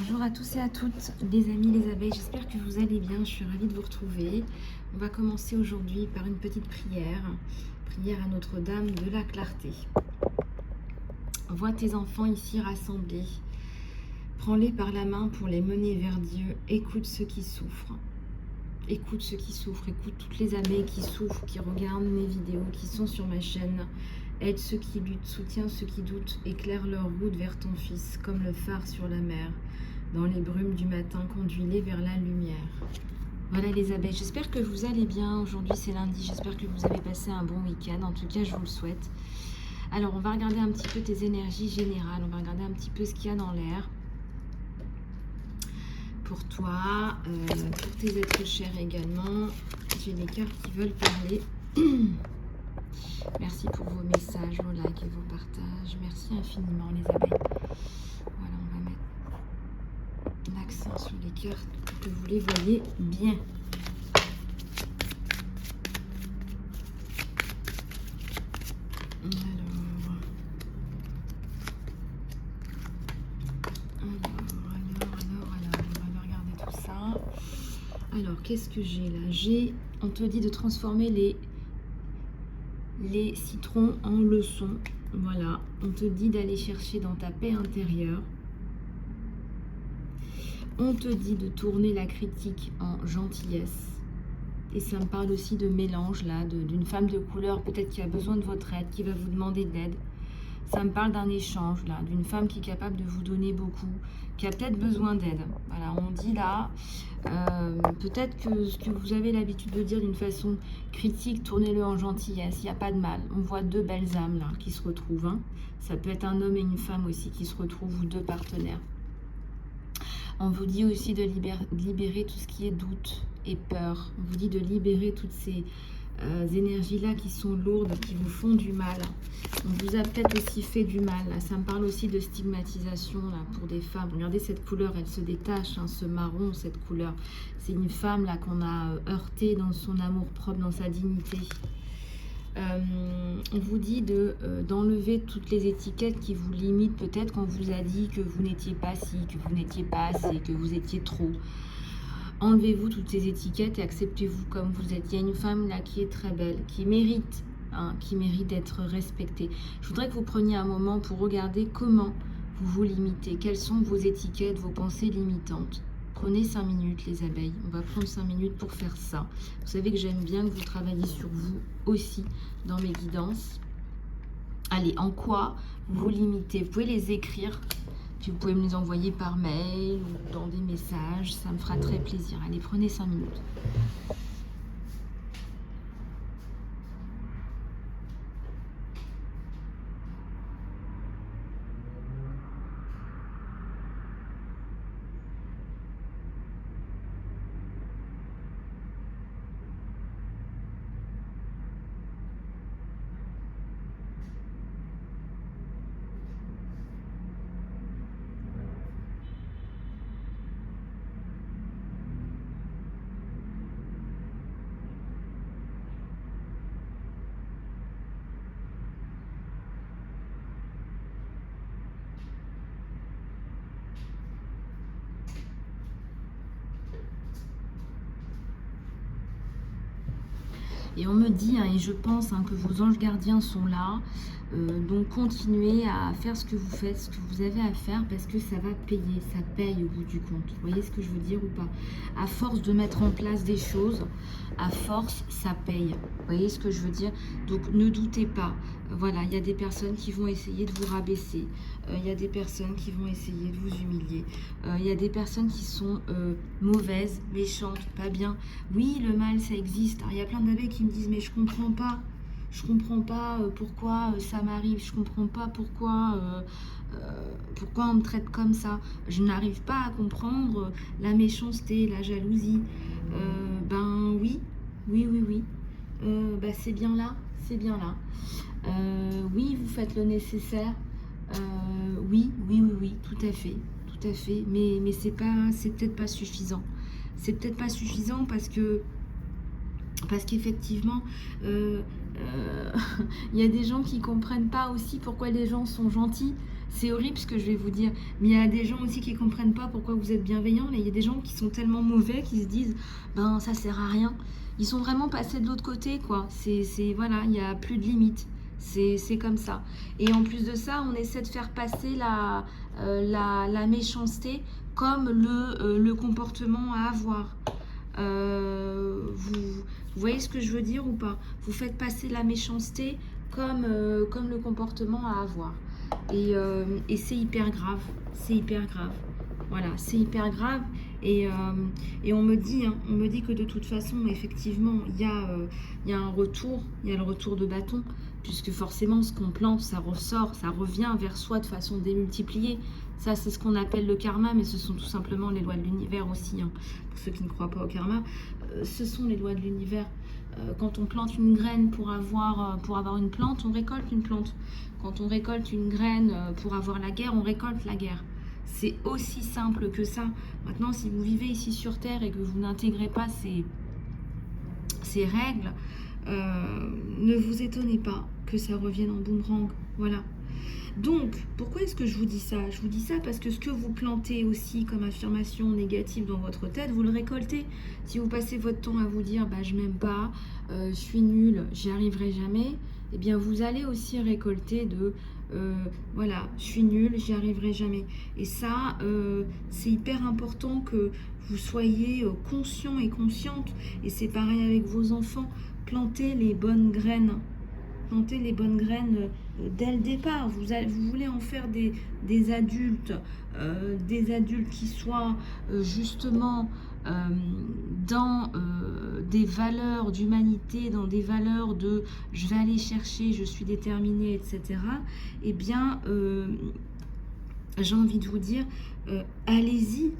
Bonjour à tous et à toutes, les amis, les abeilles, j'espère que vous allez bien, je suis ravie de vous retrouver. On va commencer aujourd'hui par une petite prière, prière à Notre-Dame de la Clarté. Vois tes enfants ici rassemblés, prends-les par la main pour les mener vers Dieu, écoute ceux qui souffrent. Écoute ceux qui souffrent, écoute toutes les abeilles qui souffrent, qui regardent mes vidéos, qui sont sur ma chaîne. Aide ceux qui luttent, soutiens ceux qui doutent, éclaire leur route vers ton Fils, comme le phare sur la mer. Dans les brumes du matin, conduis-les vers la lumière. Voilà les abeilles, j'espère que vous allez bien. Aujourd'hui c'est lundi, j'espère que vous avez passé un bon week-end. En tout cas, je vous le souhaite. Alors, on va regarder un petit peu tes énergies générales. On va regarder un petit peu ce qu'il y a dans l'air. Pour toi, pour tes êtres chers également. J'ai des cartes qui veulent parler. Merci pour vos messages, vos likes et vos partages. Merci infiniment les abeilles. Voilà, on va mettre l'accent sur les cartes pour que vous les voyez bien. Alors, on va regarder tout ça. Alors, qu'est-ce que j'ai là? On te dit de transformer les citrons en leçons. Voilà, on te dit d'aller chercher dans ta paix intérieure. On te dit de tourner la critique en gentillesse. Et ça me parle aussi de mélange là, d'une femme de couleur peut-être qui a besoin de votre aide, qui va vous demander de l'aide. Ça me parle d'un échange là, d'une femme qui est capable de vous donner beaucoup, qui a peut-être besoin d'aide. Voilà, on dit là, peut-être que ce que vous avez l'habitude de dire d'une façon critique, tournez-le en gentillesse, il n'y a pas de mal. On voit deux belles âmes là qui se retrouvent. Hein. Ça peut être un homme et une femme aussi qui se retrouvent, ou deux partenaires. On vous dit aussi de libérer tout ce qui est doute et peur. On vous dit de libérer toutes ces énergies-là qui sont lourdes, qui vous font du mal. On vous a peut-être aussi fait du mal. Là. Ça me parle aussi de stigmatisation là, pour des femmes. Regardez cette couleur, elle se détache, hein, ce marron, cette couleur. C'est une femme là qu'on a heurtée dans son amour propre, dans sa dignité. On vous dit d'enlever toutes les étiquettes qui vous limitent. Peut-être qu'on vous a dit que vous n'étiez pas ci, que vous n'étiez pas assez, que vous étiez trop. Enlevez-vous toutes ces étiquettes et acceptez-vous comme vous êtes. Il y a une femme là qui est très belle, qui mérite d'être respectée. Je voudrais que vous preniez un moment pour regarder comment vous vous limitez. Quelles sont vos étiquettes, vos pensées limitantes. Prenez 5 minutes les abeilles, on va prendre 5 minutes pour faire ça. Vous savez que j'aime bien que vous travailliez sur vous aussi dans mes guidances. Allez, en quoi vous vous limitez? Vous pouvez les écrire, puis vous pouvez me les envoyer par mail ou dans des messages, ça me fera très plaisir. Allez, prenez 5 minutes. Et on me dit, et je pense que vos anges gardiens sont là, donc continuez à faire ce que vous faites, ce que vous avez à faire, parce que ça va payer, ça paye au bout du compte. Vous voyez ce que je veux dire ou pas? À force de mettre en place des choses, à force, ça paye. Vous voyez ce que je veux dire? Donc ne doutez pas. Voilà, il y a des personnes qui vont essayer de vous rabaisser. Il y a des personnes qui vont essayer de vous humilier. Il y a des personnes qui sont mauvaises, méchantes, pas bien. Oui, le mal, ça existe. Alors, il y a plein d'abeilles qui me disent, mais je comprends pas. Je comprends pas pourquoi ça m'arrive. Je comprends pas pourquoi on me traite comme ça. Je n'arrive pas à comprendre la méchanceté, la jalousie. Ben oui. C'est bien là. C'est bien là. Oui, vous faites le nécessaire. Oui, tout à fait. Tout à fait. Mais c'est peut-être pas suffisant. C'est peut-être pas suffisant parce qu'effectivement, il y a des gens qui comprennent pas aussi pourquoi les gens sont gentils. C'est horrible ce que je vais vous dire, mais il y a des gens aussi qui ne comprennent pas pourquoi vous êtes bienveillant. Il y a des gens qui sont tellement mauvais qui se disent ben ça sert à rien. Ils sont vraiment passés de l'autre côté, quoi. Voilà, il n'y a plus de limite. C'est comme ça. Et en plus de ça, on essaie de faire passer la méchanceté comme le comportement à avoir. Vous voyez ce que je veux dire ou pas? Vous faites passer la méchanceté comme le comportement à avoir. Et c'est hyper grave. C'est hyper grave. Voilà, c'est hyper grave. Et on me dit que de toute façon, effectivement, il y a un retour, il y a le retour de bâton, puisque forcément, ce qu'on plante, ça ressort, ça revient vers soi de façon démultipliée. Ça, c'est ce qu'on appelle le karma, mais ce sont tout simplement les lois de l'univers aussi. Hein. Pour ceux qui ne croient pas au karma, ce sont les lois de l'univers. Quand on plante une graine pour avoir une plante, on récolte une plante. Quand on récolte une graine pour avoir la guerre, on récolte la guerre. C'est aussi simple que ça. Maintenant, si vous vivez ici sur Terre et que vous n'intégrez pas ces règles, ne vous étonnez pas que ça revienne en boomerang. Voilà. Donc, pourquoi est-ce que je vous dis ça? Je vous dis ça parce que ce que vous plantez aussi comme affirmation négative dans votre tête, vous le récoltez. Si vous passez votre temps à vous dire bah, « je m'aime pas, je suis nulle, j'y arriverai jamais », eh bien vous allez aussi récolter de voilà, je suis nulle, j'y arriverai jamais. Et ça, c'est hyper important que vous soyez conscient et consciente. Et c'est pareil avec vos enfants. Plantez les bonnes graines. Plantez les bonnes graines dès le départ. Vous voulez en faire des adultes qui soient justement dans des valeurs d'humanité, dans des valeurs de je vais aller chercher, je suis déterminée, etc. Eh bien, j'ai envie de vous dire, allez-y.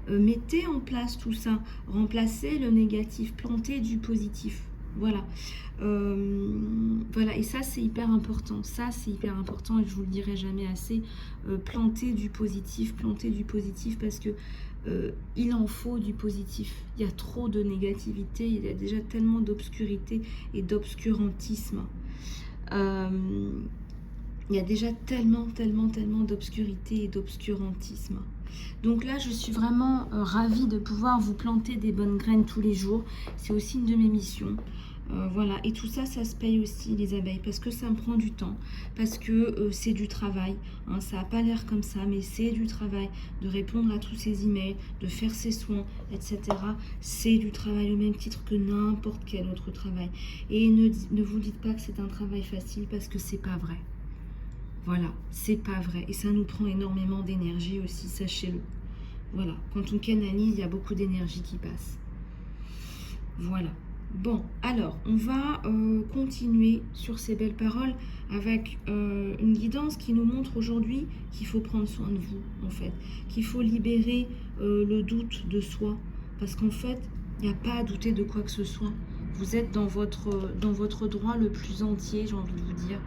Mettez en place tout ça, remplacez le négatif, plantez du positif. Voilà. Voilà, et ça c'est hyper important. Ça c'est hyper important et je vous le dirai jamais assez. Plantez du positif parce que il en faut du positif. Il y a trop de négativité, il y a déjà tellement d'obscurité et d'obscurantisme. Il y a déjà tellement d'obscurité et d'obscurantisme. Donc là, je suis vraiment ravie de pouvoir vous planter des bonnes graines tous les jours. C'est aussi une de mes missions. Voilà, et tout ça, ça se paye aussi, les abeilles, parce que ça me prend du temps, parce que c'est du travail. Hein, ça n'a pas l'air comme ça, mais c'est du travail. De répondre à tous ces emails, de faire ses soins, etc. C'est du travail au même titre que n'importe quel autre travail. Et ne vous dites pas que c'est un travail facile, parce que c'est pas vrai. Voilà, c'est pas vrai. Et ça nous prend énormément d'énergie aussi, sachez-le. Voilà, quand on canalise, il y a beaucoup d'énergie qui passe. Voilà. Bon, alors, on va continuer sur ces belles paroles avec une guidance qui nous montre aujourd'hui qu'il faut prendre soin de vous, en fait. Qu'il faut libérer le doute de soi. Parce qu'en fait, il n'y a pas à douter de quoi que ce soit. Vous êtes dans votre droit le plus entier, j'ai envie de vous dire.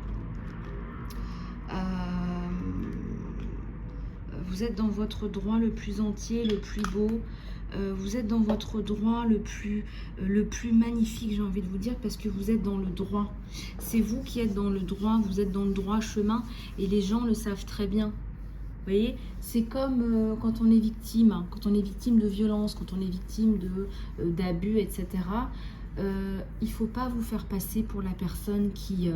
Vous êtes dans votre droit le plus entier, le plus beau. Vous êtes dans votre droit le plus magnifique, j'ai envie de vous dire, parce que vous êtes dans le droit. C'est vous qui êtes dans le droit, vous êtes dans le droit chemin, et les gens le savent très bien. Vous voyez, c'est comme quand on est victime, hein, quand on est victime de violence, quand on est victime d'abus, etc. Il ne faut pas vous faire passer pour la personne qui...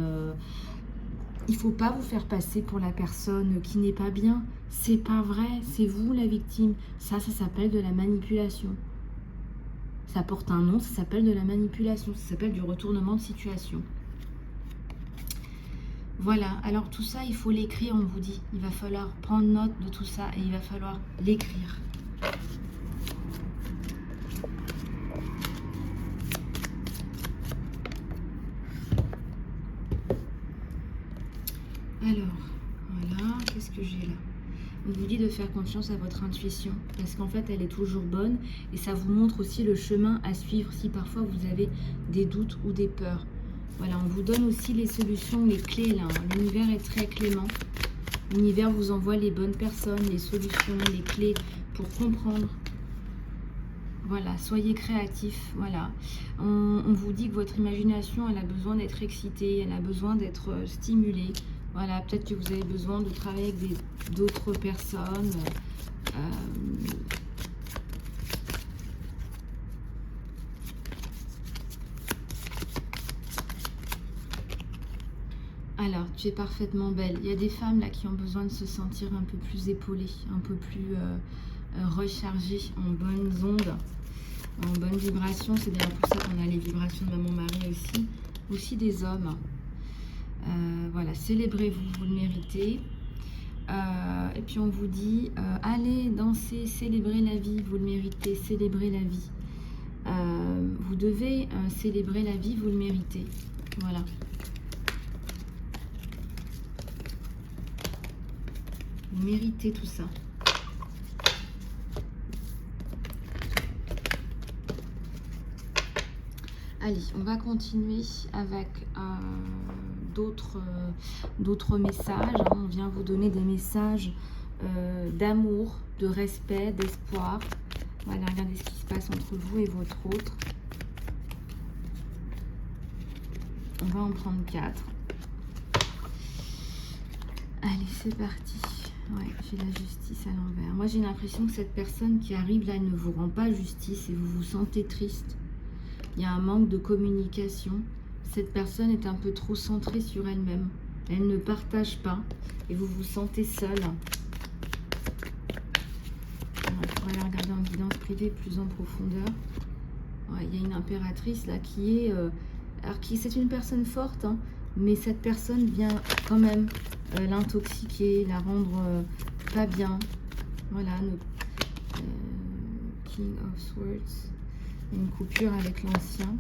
il ne faut pas vous faire passer pour la personne qui n'est pas bien. C'est pas vrai, c'est vous la victime. Ça s'appelle de la manipulation. Ça porte un nom, ça s'appelle de la manipulation. Ça s'appelle du retournement de situation. Voilà, alors tout ça, il faut l'écrire, on vous dit. Il va falloir prendre note de tout ça et il va falloir l'écrire. Alors, voilà, qu'est-ce que j'ai là? On vous dit de faire confiance à votre intuition, parce qu'en fait, elle est toujours bonne, et ça vous montre aussi le chemin à suivre si parfois vous avez des doutes ou des peurs. Voilà, on vous donne aussi les solutions, les clés là. L'univers est très clément. L'univers vous envoie les bonnes personnes, les solutions, les clés pour comprendre. Voilà, soyez créatifs, voilà. On vous dit que votre imagination, elle a besoin d'être excitée, elle a besoin d'être stimulée. Voilà, peut-être que vous avez besoin de travailler avec d'autres personnes. Alors, tu es parfaitement belle. Il y a des femmes là qui ont besoin de se sentir un peu plus épaulées, un peu plus rechargées, en bonnes ondes, en bonne vibration. C'est d'ailleurs pour ça qu'on a les vibrations de maman Marie aussi. Aussi des hommes. Voilà, célébrez-vous, vous le méritez. Et puis on vous dit, allez danser, célébrer la vie, vous le méritez, célébrer la vie. Vous devez célébrer la vie, vous le méritez. Voilà. Vous méritez tout ça. Allez, on va continuer avec d'autres messages. Hein. On vient vous donner des messages d'amour, de respect, d'espoir. Voilà, regardez ce qui se passe entre vous et votre autre. On va en prendre 4. Allez, c'est parti. Ouais, j'ai la justice à l'envers. Moi, j'ai l'impression que cette personne qui arrive là, elle ne vous rend pas justice et vous vous sentez triste. Il y a un manque de communication. Cette personne est un peu trop centrée sur elle-même. Elle ne partage pas et vous vous sentez seul. On va aller regarder en guidance privée plus en profondeur. Ouais, il y a une impératrice là qui est... alors c'est une personne forte, hein, mais cette personne vient quand même l'intoxiquer, la rendre pas bien. Voilà, King of Swords. Une coupure avec l'ancien.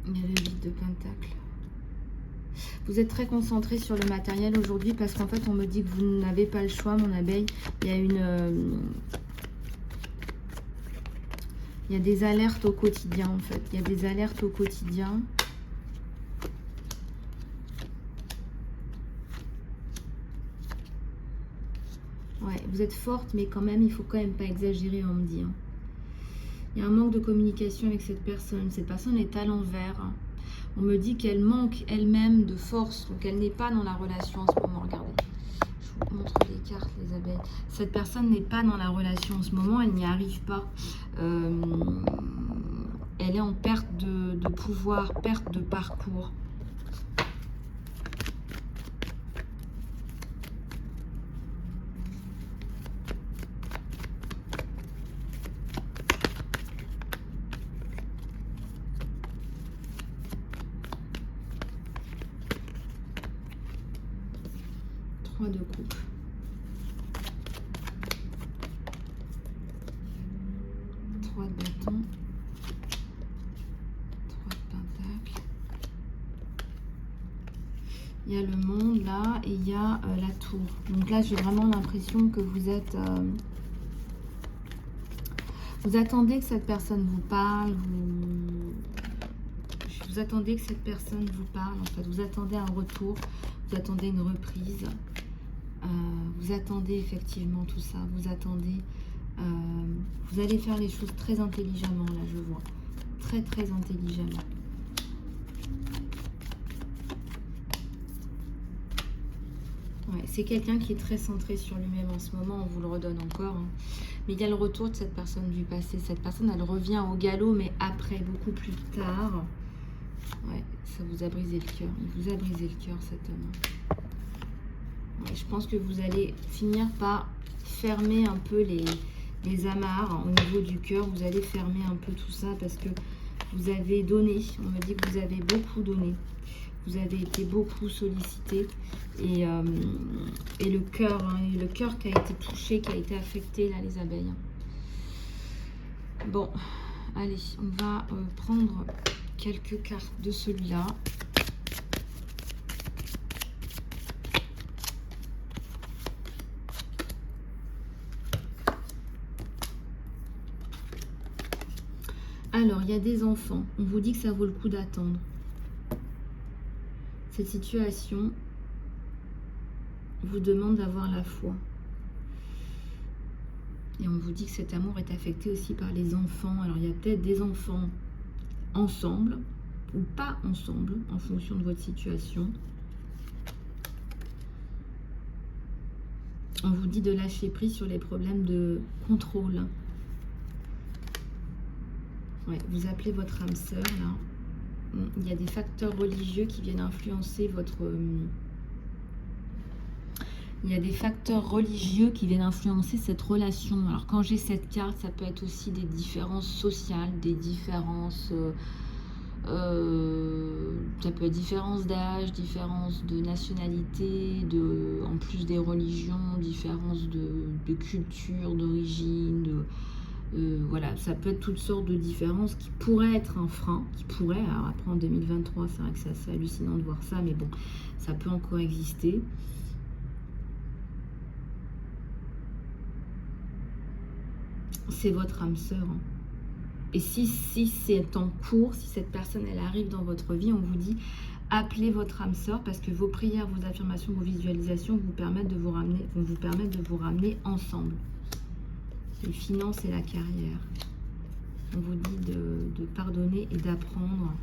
Il y a le vide de pentacle. Vous êtes très concentré sur le matériel aujourd'hui parce qu'en fait on me dit que vous n'avez pas le choix, mon abeille. Il y a il y a des alertes au quotidien en fait. Il y a des alertes au quotidien. Ouais, vous êtes forte, mais quand même, il faut quand même pas exagérer, on me dit. Hein. Il y a un manque de communication avec cette personne. Cette personne est à l'envers. On me dit qu'elle manque elle-même de force. Donc, elle n'est pas dans la relation en ce moment. Regardez. Je vous montre les cartes, les abeilles. Cette personne n'est pas dans la relation en ce moment. Elle n'y arrive pas. Elle est en perte de pouvoir, perte de parcours. De coupe. 3 de bâton. 3 de pentacle. Il y a le monde là et il y a la tour. Donc là, j'ai vraiment l'impression que vous êtes... vous attendez que cette personne vous parle. Vous attendez que cette personne vous parle. En fait, vous attendez un retour. Vous attendez une reprise. Vous attendez effectivement tout ça, vous attendez, vous allez faire les choses très intelligemment, là je vois, très très intelligemment. Ouais, c'est quelqu'un qui est très centré sur lui-même en ce moment, on vous le redonne encore, hein. Mais il y a le retour de cette personne du passé, cette personne elle revient au galop, mais après, beaucoup plus tard. Ouais, ça vous a brisé le cœur, il vous a brisé le cœur cet homme. Je pense que vous allez finir par fermer un peu les amarres au niveau du cœur. Vous allez fermer un peu tout ça parce que vous avez donné. On me dit que vous avez beaucoup donné. Vous avez été beaucoup sollicité. Et le cœur, hein, le cœur qui a été touché, qui a été affecté, là, les abeilles. Bon, allez, on va prendre quelques cartes de celui-là. Alors, il y a des enfants. On vous dit que ça vaut le coup d'attendre. Cette situation vous demande d'avoir la foi. Et on vous dit que cet amour est affecté aussi par les enfants. Alors il y a peut-être des enfants ensemble ou pas ensemble, en fonction de votre situation. On vous dit de lâcher prise sur les problèmes de contrôle. Ouais, vous appelez votre âme sœur, là. Il y a des facteurs religieux qui viennent influencer votre... Il y a des facteurs religieux qui viennent influencer cette relation. Alors, quand j'ai cette carte, ça peut être aussi des différences sociales, des différences... ça peut être différence d'âge, différence de nationalité, en plus des religions, différence de culture, d'origine, voilà, ça peut être toutes sortes de différences qui pourraient être un frein, alors après en 2023, c'est vrai que c'est assez hallucinant de voir ça, mais bon, ça peut encore exister. C'est votre âme sœur, hein. Et si c'est en cours, si cette personne elle arrive dans votre vie, on vous dit appelez votre âme sœur parce que vos prières, vos affirmations, vos visualisations vont vous permettre de vous ramener ensemble. Les finances et la carrière. On vous dit de pardonner et d'apprendre.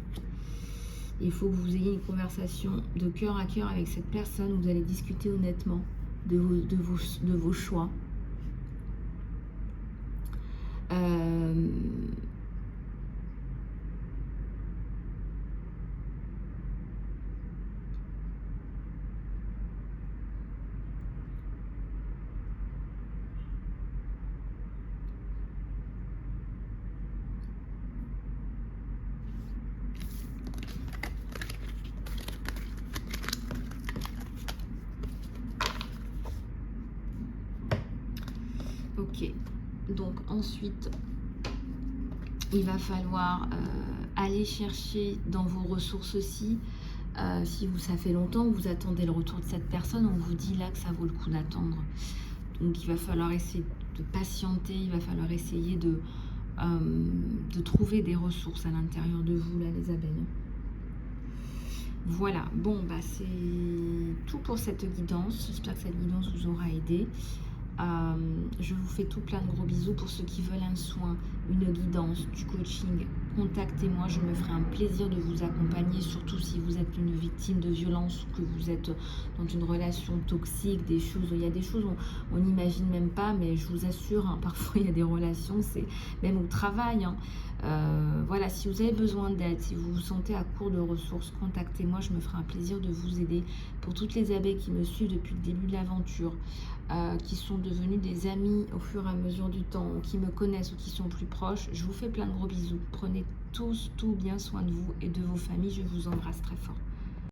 Il faut que vous ayez une conversation de cœur à cœur avec cette personne. Vous allez discuter honnêtement de vos choix. Ok, donc ensuite, il va falloir aller chercher dans vos ressources aussi. Si ça fait longtemps que vous attendez le retour de cette personne, on vous dit là que ça vaut le coup d'attendre. Donc il va falloir essayer de patienter, il va falloir essayer de trouver des ressources à l'intérieur de vous, là, les abeilles. Voilà, bon, bah c'est tout pour cette guidance. J'espère que cette guidance vous aura aidé. Je vous fais tout plein de gros bisous. Pour ceux qui veulent un soin, une guidance, du coaching, contactez-moi, je me ferai un plaisir de vous accompagner, surtout si vous êtes une victime de violence ou que vous êtes dans une relation toxique, il y a des choses on n'imagine même pas, mais je vous assure, hein, parfois il y a des relations, c'est même au travail, hein. Voilà, si vous avez besoin d'aide, si vous vous sentez à court de ressources, contactez-moi, je me ferai un plaisir de vous aider. Pour toutes les abeilles qui me suivent depuis le début de l'aventure, qui sont devenus des amis au fur et à mesure du temps, qui me connaissent ou qui sont plus proches, je vous fais plein de gros bisous. Prenez tous tout bien soin de vous et de vos familles. Je vous embrasse très fort.